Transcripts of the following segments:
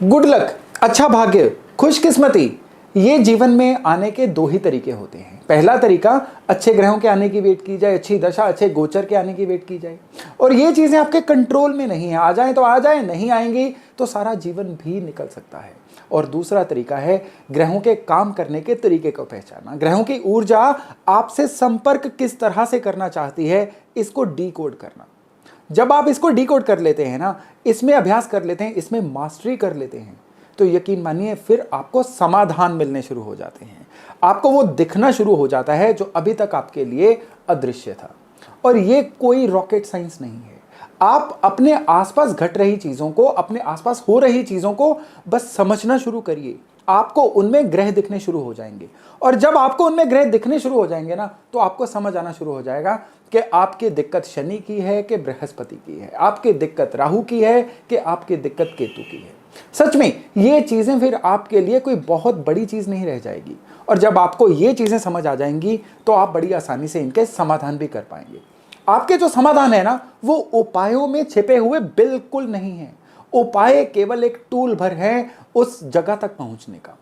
Good luck, अच्छा भाग्य, खुशकिस्मती, ये जीवन में आने के दो ही तरीके होते हैं। पहला तरीका, अच्छे ग्रहों के आने की वेट की जाए, अच्छी दशा, अच्छे गोचर के आने की वेट की जाए, और ये चीजें आपके कंट्रोल में नहीं है। आ जाए तो आ जाए, नहीं आएंगी तो सारा जीवन भी निकल सकता है। और दूसरा तरीका है ग्रहों के काम करने के तरीके को पहचानना। ग्रहों की ऊर्जा आपसे संपर्क किस तरह से करना चाहती है, इसको डीकोड करना। जब आप इसको डीकोड कर लेते हैं ना, इसमें अभ्यास कर लेते हैं, इसमें मास्टरी कर लेते हैं, तो यकीन मानिए फिर आपको समाधान मिलने शुरू हो जाते हैं। आपको वो दिखना शुरू हो जाता है जो अभी तक आपके लिए अदृश्य था। और ये कोई रॉकेट साइंस नहीं है। आप अपने आसपास घट रही चीजों को, अपने आसपास हो रही चीजों को बस समझना शुरू करिए। आपको उनमें ग्रह दिखने शुरू हो जाएंगे, और जब आपको उनमें ग्रह दिखने शुरू हो जाएंगे ना, तो आपको समझ आना शुरू हो जाएगा कि आपकी दिक्कत शनि की है कि बृहस्पति की है, आपकी दिक्कत राहु की है कि आपकी दिक्कत केतु की है। सच में ये चीजें फिर आपके लिए कोई बहुत बड़ी चीज नहीं रह जाएगी। और जब आपको ये चीजें समझ आ जाएंगी तो आप बड़ी आसानी से इनके समाधान भी कर पाएंगे। आपके जो समाधान है ना, वो उपायों में छिपे हुए बिल्कुल नहीं है। उपाय केवल एक टूल भर है उस जगह तक पहुंचने का।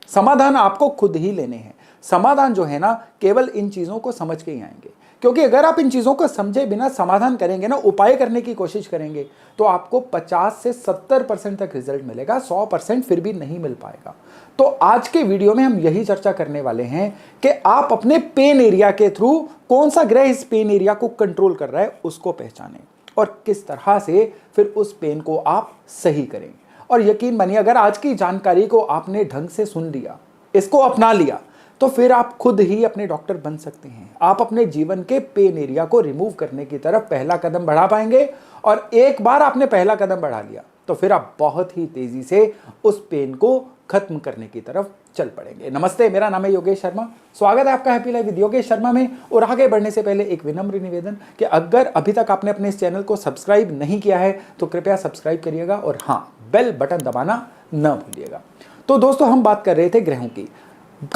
समाधान आपको खुद ही लेने हैं। समाधान जो है ना, केवल इन चीजों को समझ के ही आएंगे। क्योंकि अगर आप इन चीजों को समझे बिना समाधान करेंगे ना, उपाय करने की कोशिश करेंगे, तो आपको 50 से 70% तक रिजल्ट मिलेगा, 100% फिर भी नहीं मिल पाएगा। तो आज के वीडियो में हम यही चर्चा करने वाले हैं कि आप अपने पेन एरिया के थ्रू कौन सा ग्रह इस पेन एरिया को कंट्रोल कर रहा है उसको पहचानें, और किस तरह से फिर उस पेन को आप सही करें। और यकीन मानिए, अगर आज की जानकारी को आपने ढंग से सुन लिया, इसको अपना लिया, तो फिर आप खुद ही अपने डॉक्टर बन सकते हैं। आप अपने जीवन के पेन एरिया को रिमूव करने की तरफ पहला कदम बढ़ा पाएंगे। और एक बार आपने पहला कदम बढ़ा लिया तो फिर आप बहुत ही तेजी से उस पेन को खत्म करने की तरफ चल पड़ेंगे। नमस्ते, मेरा नाम है योगेश शर्मा। स्वागत है आपका happy life with Yogesh Sharma में। और आगे बढ़ने से पहले एक विनम्र निवेदन कि अगर अभी तक आपने अपने इस चैनल को सब्सक्राइब नहीं किया है तो कृपया सब्सक्राइब करिएगा, और हाँ, बेल बटन दबाना न भूलिएगा। तो दोस्तों, हम बात कर रहे थे ग्रहों की।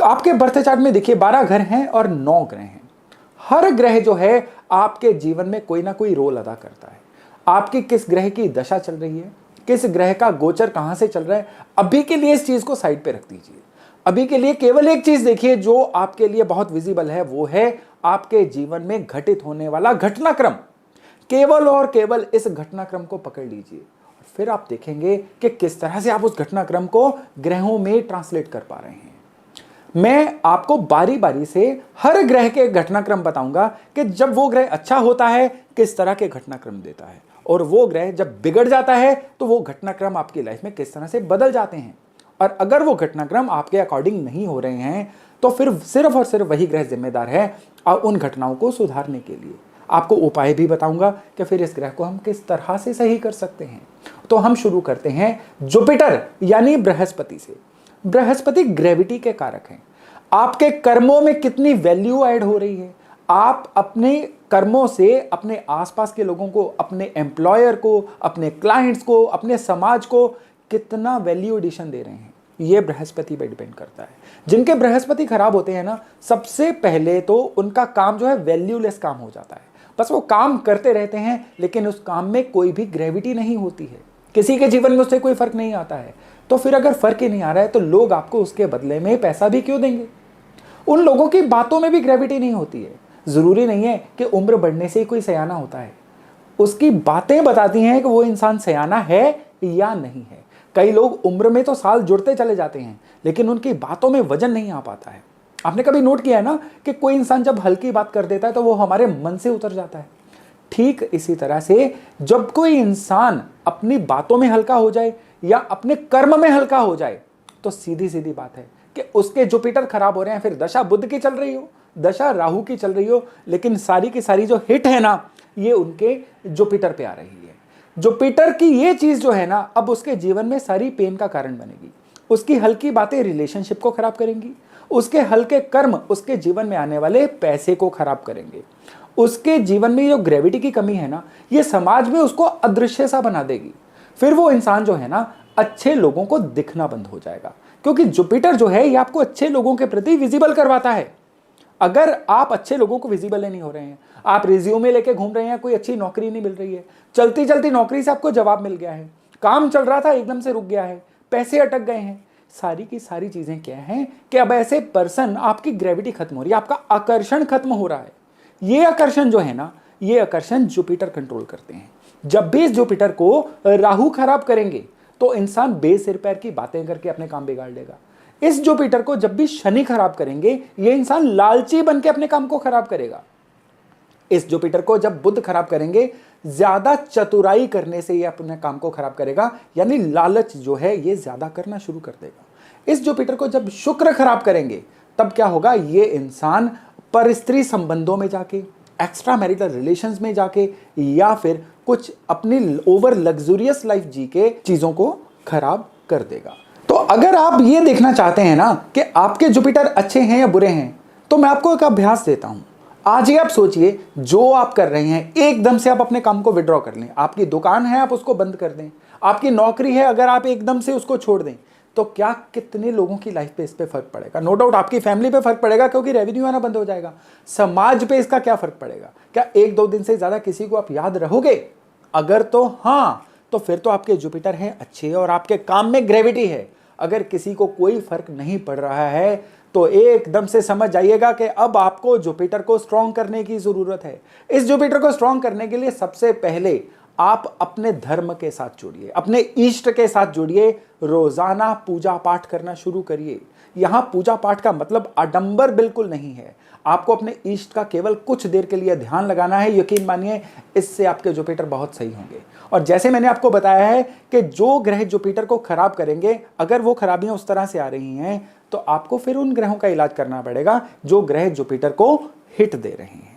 आपके बर्थ चार्ट में देखिए 12 घर हैं और 9 ग्रह हैं। हर ग्रह जो है आपके जीवन में कोई ना कोई रोल अदा करता है। आपकी किस ग्रह की दशा चल रही है, किस ग्रह का गोचर कहां से चल रहा है, अभी के लिए इस चीज को साइड पे रख दीजिए। अभी के लिए केवल एक चीज देखिए जो आपके लिए बहुत विजिबल है, वो है आपके जीवन में घटित होने वाला घटनाक्रम। केवल और केवल इस घटनाक्रम को पकड़ लीजिए, फिर आप देखेंगे कि किस तरह से आप उस घटनाक्रम को ग्रहों में ट्रांसलेट कर पा रहे हैं। मैं आपको बारी बारी से हर ग्रह के घटनाक्रम बताऊंगा कि जब वो ग्रह अच्छा होता है किस तरह के घटनाक्रम देता है, और वो ग्रह जब बिगड़ जाता है तो वो घटनाक्रम आपकी लाइफ में किस तरह से बदल जाते हैं। और अगर वो घटनाक्रम आपके अकॉर्डिंग नहीं हो रहे हैं तो फिर सिर्फ और सिर्फ वही ग्रह जिम्मेदार है उन घटनाओं को सुधारने के लिए। आपको उपाय भी बताऊंगा कि फिर इस ग्रह को हम किस तरह से सही कर सकते हैं। तो हम शुरू करते हैं जुपिटर यानी बृहस्पति से। बृहस्पति ग्रेविटी के कारक हैं। आपके कर्मों में कितनी वैल्यू ऐड हो रही है, आप अपने कर्मों से अपने आसपास के लोगों को, अपने एम्प्लॉयर को, अपने क्लाइंट्स को, अपने समाज को कितना वैल्यू एडिशन दे रहे हैं, ये बृहस्पति पे डिपेंड करता है। जिनके बृहस्पति खराब होते हैं ना, सबसे पहले तो उनका काम जो है वैल्यूलेस काम हो जाता है। बस वो काम करते रहते हैं, लेकिन उस काम में कोई भी ग्रेविटी नहीं होती है, किसी के जीवन में उससे कोई फर्क नहीं आता है। तो फिर अगर फर्क ही नहीं आ रहा है तो लोग आपको उसके बदले में पैसा भी क्यों देंगे। उन लोगों की बातों में भी ग्रेविटी नहीं होती है। जरूरी नहीं है कि उम्र बढ़ने से ही कोई सयाना होता है, उसकी बातें बताती हैं कि वो इंसान सयाना है या नहीं है। कई लोग उम्र में तो साल जुड़ते चले जाते हैं, लेकिन उनकी बातों में वजन नहीं आ पाता है। आपने कभी नोट किया है ना कि कोई इंसान जब हल्की बात कर देता है तो वो हमारे मन से उतर जाता है। ठीक इसी तरह से जब कोई इंसान अपनी बातों में हल्का हो जाए या अपने कर्म में हल्का हो जाए, तो सीधी सीधी बात है कि उसके जुपिटर खराब हो रहे हैं। फिर दशा बुध की चल रही हो, दशा राहु की चल रही हो, लेकिन सारी की सारी जो हिट है ना, ये उनके जुपिटर पे आ रही है। जुपिटर की ये चीज जो है ना, अब उसके जीवन में सारी पेन का कारण बनेगी। उसकी हल्की बातें रिलेशनशिप को खराब करेंगी, उसके हल्के कर्म उसके जीवन में आने वाले पैसे को खराब करेंगे। उसके जीवन में जो ग्रेविटी की कमी है ना, ये समाज में उसको अदृश्य सा बना देगी। फिर वो इंसान जो है ना, अच्छे लोगों को दिखना बंद हो जाएगा, क्योंकि जुपिटर जो है ये आपको अच्छे लोगों के प्रति विजिबल करवाता है। अगर आप अच्छे लोगों को विजिबल नहीं हो रहे हैं, आप रिज्यूमे लेके घूम रहे हैं, कोई अच्छी नौकरी नहीं मिल रही है, चलती चलती नौकरी से आपको जवाब मिल गया है, काम चल रहा था एकदम से रुक गया है, पैसे अटक गए हैं, सारी की सारी चीजें क्या हैं कि अब ऐसे पर्सन, आपकी ग्रेविटी खत्म हो रही है, आपका आकर्षण खत्म हो रहा है। ये आकर्षण जो है ना, ये आकर्षण जुपिटर कंट्रोल करते हैं। जब भी इस जुपिटर को राहु खराब करेंगे तो इंसान बेसिर पैर की बातें करके अपने काम बिगाड़ लेगा। इस जुपिटर को जब भी शनि खराब करेंगे, ये इंसान लालची बन के अपने काम को खराब करेगा। इस जुपिटर को जब बुध खराब करेंगे, ज्यादा चतुराई करने से ये अपने काम को खराब करेगा, यानी लालच जो है ये ज्यादा करना शुरू कर देगा। इस जुपिटर को जब शुक्र खराब करेंगे, तब क्या होगा, ये इंसान परस्त्री संबंधों में जाके, एक्स्ट्रा मैरिटल रिलेशंस में जाके, या फिर कुछ अपनी ओवर लग्जूरियस लाइफ जी के चीजों को खराब कर देगा। तो अगर आप ये देखना चाहते हैं ना कि आपके जुपिटर अच्छे हैं या बुरे हैं, तो मैं आपको एक अभ्यास देता हूं। आज ही आप सोचिए, जो आप कर रहे हैं एकदम से आप अपने काम को विड्रॉ कर लें। आपकी दुकान है, आप उसको बंद कर दें। आपकी नौकरी है, अगर आप एकदम से उसको छोड़ दें, तो क्या कितने लोगों की लाइफ पे इस पे फर्क पड़ेगा। नो डाउट आपकी फैमिली पे फर्क पड़ेगा, क्योंकि रेवेन्यू आना बंद हो जाएगा। समाज पे इसका क्या फर्क पड़ेगा? क्या 1-2 दिन से ज्यादा किसी को आप याद रहोगे? अगर तो हाँ, तो फिर तो आपके जुपिटर हैं अच्छे और आपके काम में ग्रेविटी है। अगर किसी को कोई फर्क नहीं पड़ रहा है, तो एकदम से समझ जाइएगा कि अब आपको जुपिटर को स्ट्रॉन्ग करने की जरूरत है। इस जुपिटर को स्ट्रॉन्ग करने के लिए सबसे पहले आप अपने धर्म के साथ जुड़िए, अपने इष्ट के साथ जुड़िए, रोजाना पूजा पाठ करना शुरू करिए। यहां पूजा पाठ का मतलब आडंबर बिल्कुल नहीं है। आपको अपने इष्ट का केवल कुछ देर के लिए ध्यान लगाना है। यकीन मानिए, इससे आपके जुपिटर बहुत सही होंगे। और जैसे मैंने आपको बताया है कि जो ग्रह जुपिटर को खराब करेंगे, अगर वो खराबियां उस तरह से आ रही हैं, तो आपको फिर उन ग्रहों का इलाज करना पड़ेगा जो ग्रह जुपिटर को हिट दे रहे हैं।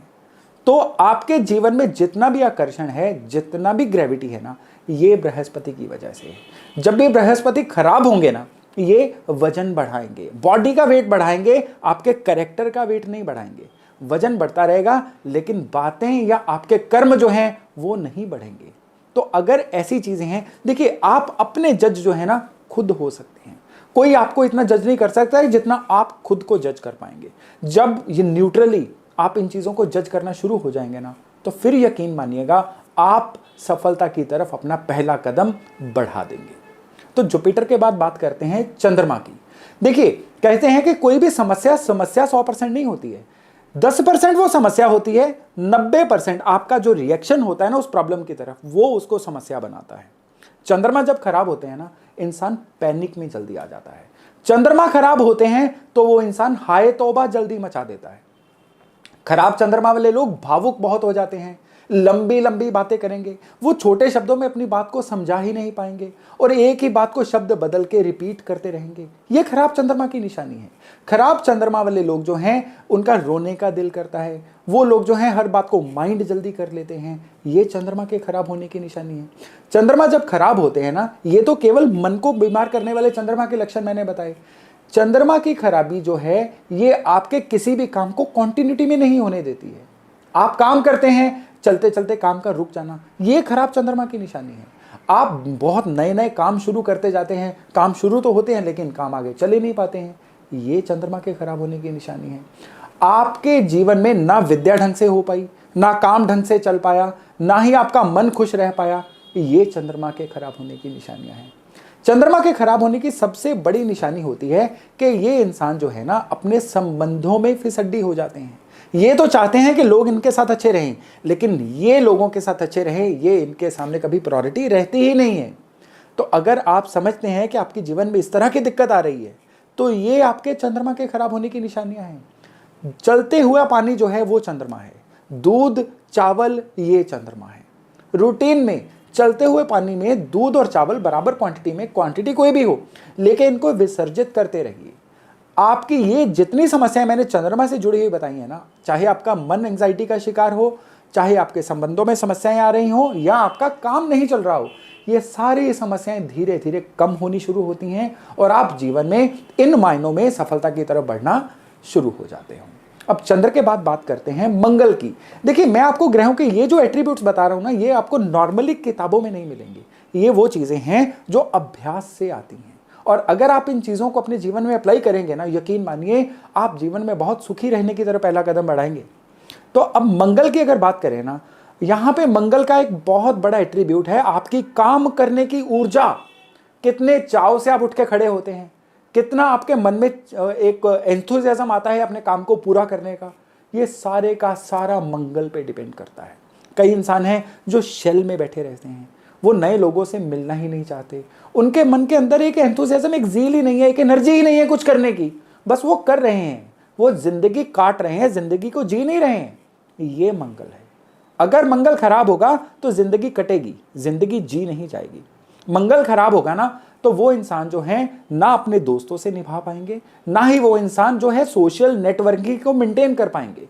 तो आपके जीवन में जितना भी आकर्षण है, जितना भी ग्रेविटी है ना, ये बृहस्पति की वजह से है। जब भी बृहस्पति खराब होंगे ना, ये वजन बढ़ाएंगे, बॉडी का वेट बढ़ाएंगे, आपके कैरेक्टर का वेट नहीं बढ़ाएंगे। वजन बढ़ता रहेगा, लेकिन बातें या आपके कर्म जो हैं वो नहीं बढ़ेंगे। तो अगर ऐसी चीजें हैं, देखिए, आप अपने जज जो है ना खुद हो सकते हैं। कोई आपको इतना जज नहीं कर सकता है जितना आप खुद को जज कर पाएंगे। जब ये न्यूट्रली आप इन चीजों को जज करना शुरू हो जाएंगे ना, तो फिर यकीन मानिएगा आप सफलता की तरफ अपना पहला कदम बढ़ा देंगे। तो जुपिटर के बाद बात करते हैं चंद्रमा की। देखिए, कहते हैं कि कोई भी समस्या 100% नहीं होती है। 10% वो समस्या होती है, 90% आपका जो रिएक्शन होता है ना उस प्रॉब्लम की तरफ, वो उसको समस्या बनाता है। चंद्रमा जब खराब होते हैं ना, इंसान पैनिक में जल्दी आ जाता है। चंद्रमा खराब होते हैं तो वो इंसान हाय तौबा जल्दी मचा देता है। खराब चंद्रमा वाले लोग भावुक बहुत हो जाते हैं, लंबी लंबी बातें करेंगे, वो छोटे शब्दों में अपनी बात को समझा ही नहीं पाएंगे और एक ही बात को शब्द बदल के रिपीट करते रहेंगे। ये खराब चंद्रमा की निशानी है। खराब चंद्रमा वाले लोग जो हैं, उनका रोने का दिल करता है। वो लोग जो हैं हर बात को माइंड जल्दी कर लेते हैं। ये चंद्रमा के खराब होने की निशानी है। चंद्रमा जब खराब होते हैं ना, ये तो केवल मन को बीमार करने वाले चंद्रमा के लक्षण मैंने बताए। चंद्रमा की खराबी जो है, ये आपके किसी भी काम को कंटिन्यूटी में नहीं होने देती है। आप काम करते हैं, चलते चलते काम का रुक जाना, ये खराब चंद्रमा की निशानी है। आप बहुत नए नए काम शुरू करते जाते हैं, काम शुरू तो होते हैं लेकिन काम आगे चल ही नहीं पाते हैं, ये चंद्रमा के खराब होने की निशानी है। आपके जीवन में ना विद्या ढंग से हो पाई, ना काम ढंग से चल पाया, ना ही आपका मन खुश रह पाया, ये चंद्रमा के खराब होने की निशानियां हैं। चंद्रमा के खराब होने की सबसे बड़ी निशानी होती है कि ये इंसान जो है ना, अपने संबंधों में फिसड्डी हो जाते हैं। ये तो चाहते हैं कि लोग इनके साथ अच्छे रहें, लेकिन ये लोगों के साथ अच्छे रहें, ये इनके सामने कभी प्रायोरिटी रहती ही नहीं है। तो अगर आप समझते हैं कि आपके जीवन में इस तरह की दिक्कत आ रही है, तो ये आपके चंद्रमा के खराब होने की निशानियां हैं। चलते हुआ पानी जो है वो चंद्रमा है, दूध चावल ये चंद्रमा है। रूटीन में चलते हुए पानी में दूध और चावल बराबर क्वांटिटी में, क्वांटिटी कोई भी हो, लेकिन इनको विसर्जित करते रहिए। आपकी ये जितनी समस्याएं मैंने चंद्रमा से जुड़ी हुई बताई है ना, चाहे आपका मन एंजाइटी का शिकार हो, चाहे आपके संबंधों में समस्याएं आ रही हो, या आपका काम नहीं चल रहा हो, ये सारी समस्याएं धीरे धीरे कम होनी शुरू होती हैं और आप जीवन में इन मायनों में सफलता की तरफ बढ़ना शुरू हो जाते हो। अब चंद्र के बाद बात करते हैं मंगल की। देखिए, मैं आपको ग्रहों के ये जो एट्रीब्यूट्स बता रहा हूं ना, ये आपको नॉर्मली किताबों में नहीं मिलेंगे। ये वो चीजें हैं जो अभ्यास से आती हैं, और अगर आप इन चीजों को अपने जीवन में अप्लाई करेंगे ना, यकीन मानिए आप जीवन में बहुत सुखी रहने की तरफ पहला कदम बढ़ाएंगे। तो अब मंगल की अगर बात करें ना, यहां पे मंगल का एक बहुत बड़ा एट्रीब्यूट है आपकी काम करने की ऊर्जा। कितने चाव से आप उठ के खड़े होते हैं, कितना आपके मन में एक एंथुजियाज्म आता है अपने काम को पूरा करने का, ये सारे का सारा मंगल पे डिपेंड करता है। कई इंसान हैं जो शेल में बैठे रहते हैं, वो नए लोगों से मिलना ही नहीं चाहते, उनके मन के अंदर एक एंथुजियाज्म, एक ज़ील ही नहीं है, एक एनर्जी ही नहीं है कुछ करने की, बस वो कर रहे हैं, वो जिंदगी काट रहे हैं, जिंदगी को जी नहीं रहे हैं। ये मंगल है। अगर मंगल खराब होगा तो जिंदगी कटेगी, जिंदगी जी नहीं जाएगी। मंगल खराब होगा ना तो वो इंसान जो है ना अपने दोस्तों से निभा पाएंगे, ना ही वो इंसान जो है सोशल नेटवर्किंग को मेंटेन कर पाएंगे।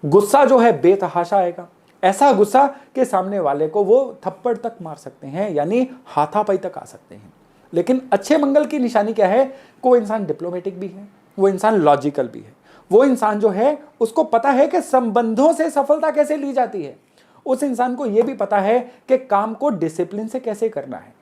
गुस्सा जो है बेतहाशा आएगा, ऐसा गुस्सा कि सामने वाले को वो थप्पड़ तक मार सकते हैं, यानी हाथापाई तक आ सकते हैं। लेकिन अच्छे मंगल की निशानी क्या है? वो इंसान डिप्लोमेटिक भी है, वो इंसान लॉजिकल भी है, वो इंसान जो है उसको पता है कि संबंधों से सफलता कैसे ली जाती है, उस इंसान को यह भी पता है कि काम को डिसिप्लिन से कैसे करना है।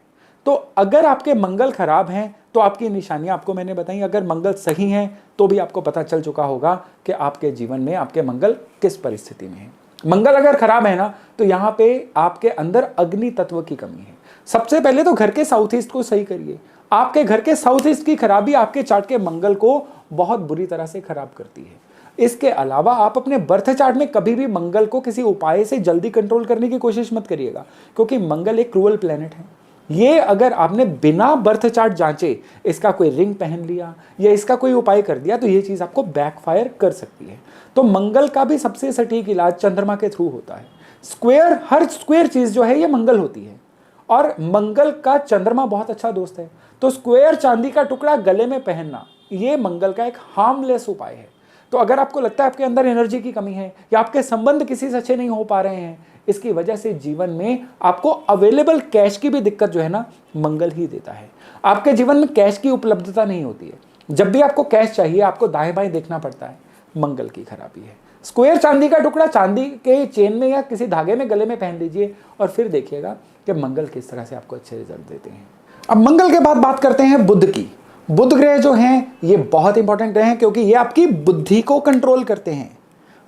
तो अगर आपके मंगल खराब हैं तो आपकी निशानियां आपको मैंने बताई, अगर मंगल सही हैं तो भी आपको पता चल चुका होगा कि आपके जीवन में आपके मंगल किस परिस्थिति में है। मंगल अगर खराब है ना तो यहां पे आपके अंदर अग्नि तत्व की कमी है। सबसे पहले तो घर के साउथ ईस्ट को सही करिए। आपके घर के साउथ ईस्ट की खराबी आपके चार्ट के मंगल को बहुत बुरी तरह से खराब करती है। इसके अलावा आप अपने बर्थ चार्ट में कभी भी मंगल को किसी उपाय से जल्दी कंट्रोल करने की कोशिश मत करिएगा, क्योंकि मंगल एक क्रूअल प्लेनेट है। ये अगर आपने बिना बर्थ चार्ट जांचे इसका कोई रिंग पहन लिया या इसका कोई उपाय कर दिया तो ये चीज आपको बैकफायर कर सकती है। तो मंगल का भी सबसे सटीक इलाज चंद्रमा के थ्रू होता है। स्क्वायर, हर स्क्वायर चीज जो है ये मंगल होती है, और मंगल का चंद्रमा बहुत अच्छा दोस्त है। तो स्क्वायर चांदी का टुकड़ा गले में पहनना ये मंगल का एक हार्मलेस उपाय है। तो अगर आपको लगता है आपके अंदर एनर्जी की कमी है या आपके संबंध किसी से अच्छे नहीं हो पा रहे हैं, इसकी वजह से जीवन में आपको अवेलेबल कैश की भी दिक्कत जो है ना मंगल ही देता है। आपके जीवन में कैश की उपलब्धता नहीं होती है। जब भी आपको कैश चाहिए आपको दाएं बाएं देखना पड़ता है, मंगल की खराबी है। स्क्वायर चांदी का टुकड़ा चांदी के चेन में या किसी धागे में गले में पहन लीजिए और फिर देखिएगा कि मंगल किस तरह से आपको अच्छे रिजल्ट देते हैं। अब मंगल के बाद बात करते हैं बुध की। बुध ग्रह जो हैं ये बहुत इंपॉर्टेंट ग्रह हैं, क्योंकि ये आपकी बुद्धि को कंट्रोल करते हैं।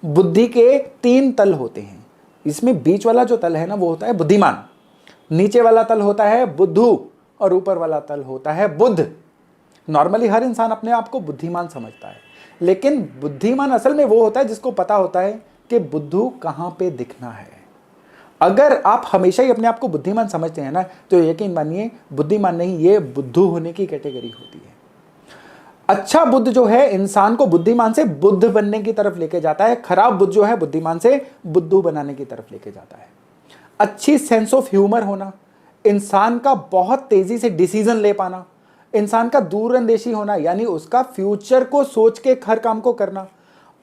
बुद्धि के 3 तल होते हैं। इसमें बीच वाला जो तल है ना वो होता है बुद्धिमान, नीचे वाला तल होता है बुद्धू, और ऊपर वाला तल होता है बुध। नॉर्मली हर इंसान अपने आप को बुद्धिमान समझता है, लेकिन बुद्धिमान असल में वो होता है जिसको पता होता है कि बुद्धू कहाँ पे दिखना है। अगर आप हमेशा ही अपने आप को बुद्धिमान समझते हैं ना तो यकीन मानिए बुद्धिमान नहीं, ये बुद्धू होने की कैटेगरी होती है। अच्छा बुद्ध जो है इंसान को बुद्धिमान से बुद्ध बनने की तरफ लेके जाता है, खराब बुद्ध जो है बुद्धिमान से बुद्धू बनाने की तरफ लेके जाता है। अच्छी सेंस ऑफ ह्यूमर होना, इंसान का बहुत तेजी से डिसीजन ले पाना, इंसान का दूरंदेशी होना, यानी उसका फ्यूचर को सोच के हर काम को करना,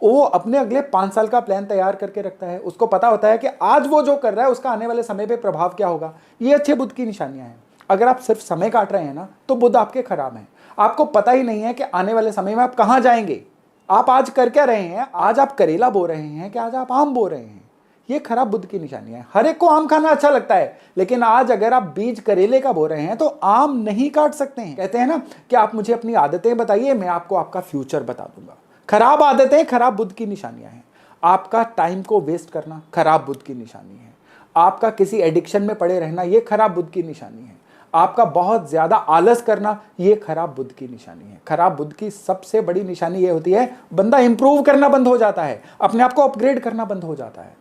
वो अपने अगले 5 साल का प्लान तैयार करके रखता है। उसको पता होता है कि आज वो जो कर रहा है उसका आने वाले समय पे प्रभाव क्या होगा। ये अच्छे बुध की निशानियां हैं। अगर आप सिर्फ समय काट रहे हैं ना तो बुध आपके खराब हैं। आपको पता ही नहीं है कि आने वाले समय में आप कहाँ जाएंगे। आप आज कर क्या रहे हैं, आज आप करेला बो रहे हैं कि आज आप आम बो रहे हैं, ये खराब बुध की निशानियां हैं। हर एक को आम खाना अच्छा लगता है, लेकिन आज अगर आप बीज करेले का बो रहे हैं तो आम नहीं काट सकते हैं। कहते हैं ना कि आप मुझे अपनी आदतें बताइए, मैं आपको आपका फ्यूचर बता दूंगा। खराब आदतें खराब बुध की निशानियां हैं। आपका टाइम को वेस्ट करना खराब बुध की निशानी है। आपका किसी एडिक्शन में पड़े रहना ये खराब बुध की निशानी है। आपका बहुत ज्यादा आलस करना ये खराब बुध की निशानी है। खराब बुध की सबसे बड़ी निशानी ये होती है बंदा इंप्रूव करना बंद हो जाता है, अपने आप को अपग्रेड करना बंद हो जाता है।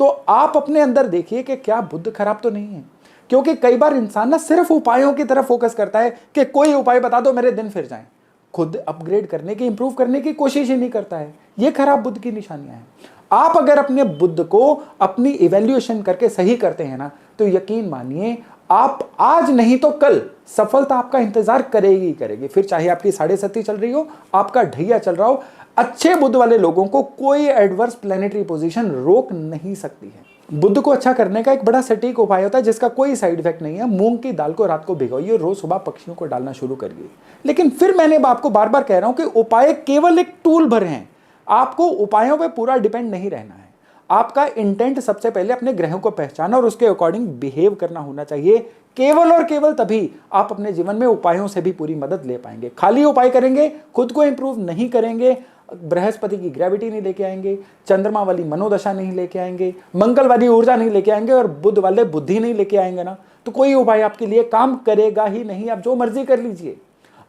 तो आप अपने अंदर देखिए कि क्या बुध खराब तो नहीं है, क्योंकि कई बार इंसान ना सिर्फ उपायों की तरफ फोकस करता है कि कोई उपाय बता दो मेरे दिन फिर जाएं, खुद अपग्रेड करने की, इंप्रूव करने की कोशिश ही नहीं करता है। ये खराब बुध की निशानियां हैं। आप अगर अपने बुध को अपनी इवैल्यूएशन करके सही करते हैं ना तो यकीन मानिए आप आज नहीं तो कल सफलता आपका इंतजार करेगी ही करेगी। फिर चाहे आपकी 7.5 चल रही हो, आपका ढैया चल रहा हो, अच्छे बुध वाले लोगों को कोई एडवर्स प्लैनेटरी पोजीशन रोक नहीं सकती है। बुध को अच्छा करने का एक बड़ा सटीक उपाय होता है जिसका कोई साइड इफेक्ट नहीं है। मूंग की दाल को रात को भिगोइए, रोज सुबह पक्षियों को डालना शुरू करिए। लेकिन फिर मैंने आपको बार बार कह रहा हूं कि उपाय केवल एक टूल भर हैं। आपको उपायों पे पूरा डिपेंड नहीं रहना है। आपका इंटेंट सबसे पहले अपने ग्रहों को पहचाना और उसके अकॉर्डिंग बिहेव करना होना चाहिए। केवल और केवल तभी आप अपने जीवन में उपायों से भी पूरी मदद ले पाएंगे। खाली उपाय करेंगे, खुद को इंप्रूव नहीं करेंगे, बृहस्पति की ग्रेविटी नहीं लेके आएंगे, चंद्रमा वाली मनोदशा नहीं लेके आएंगे, मंगल वाली ऊर्जा नहीं लेके आएंगे और बुध वाले बुद्धि नहीं लेके आएंगे ना, तो कोई उपाय आपके लिए काम करेगा ही नहीं। आप जो मर्जी कर लीजिए।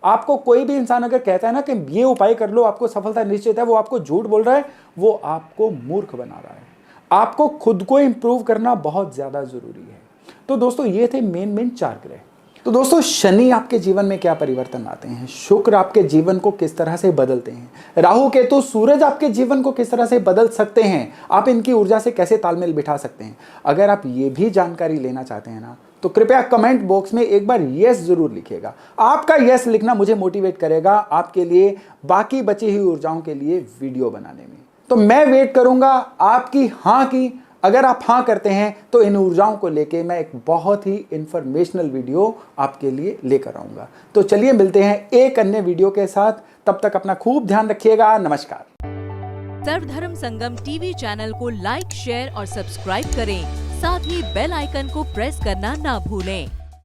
आपको कोई भी इंसान अगर कहता है ना कि ये उपाय कर लो आपको सफलता निश्चित है, वो आपको झूठ बोल रहा है, वो आपको मूर्ख बना रहा है। आपको खुद को इंप्रूव करना बहुत ज्यादा जरूरी है। तो दोस्तों ये थे मेन 4 ग्रह। तो दोस्तों शनि आपके जीवन में क्या परिवर्तन लाते हैं, शुक्र आपके जीवन को किस तरह से बदलते हैं, राहु केतु सूरज आपके जीवन को किस तरह से बदल सकते हैं, आप इनकी ऊर्जा से कैसे तालमेल बिठा सकते हैं। अगर आप ये भी जानकारी लेना चाहते हैं ना, तो कृपया कमेंट बॉक्स में एक बार यस जरूर लिखिएगा। आपका यस लिखना मुझे मोटिवेट करेगा आपके लिए बाकी बची हुई ऊर्जाओं के लिए वीडियो बनाने में। तो मैं वेट करूंगा आपकी हाँ की। अगर आप हाँ करते हैं तो इन ऊर्जाओं को लेके मैं एक बहुत ही इंफॉर्मेशनल वीडियो आपके लिए लेकर आऊंगा। तो चलिए मिलते हैं एक अन्य वीडियो के साथ। तब तक अपना खूब ध्यान रखिएगा। नमस्कार। सर्वधर्म संगम टीवी चैनल को लाइक, शेयर और सब्सक्राइब करें। साथ ही बेल आइकन को प्रेस करना ना भूलें।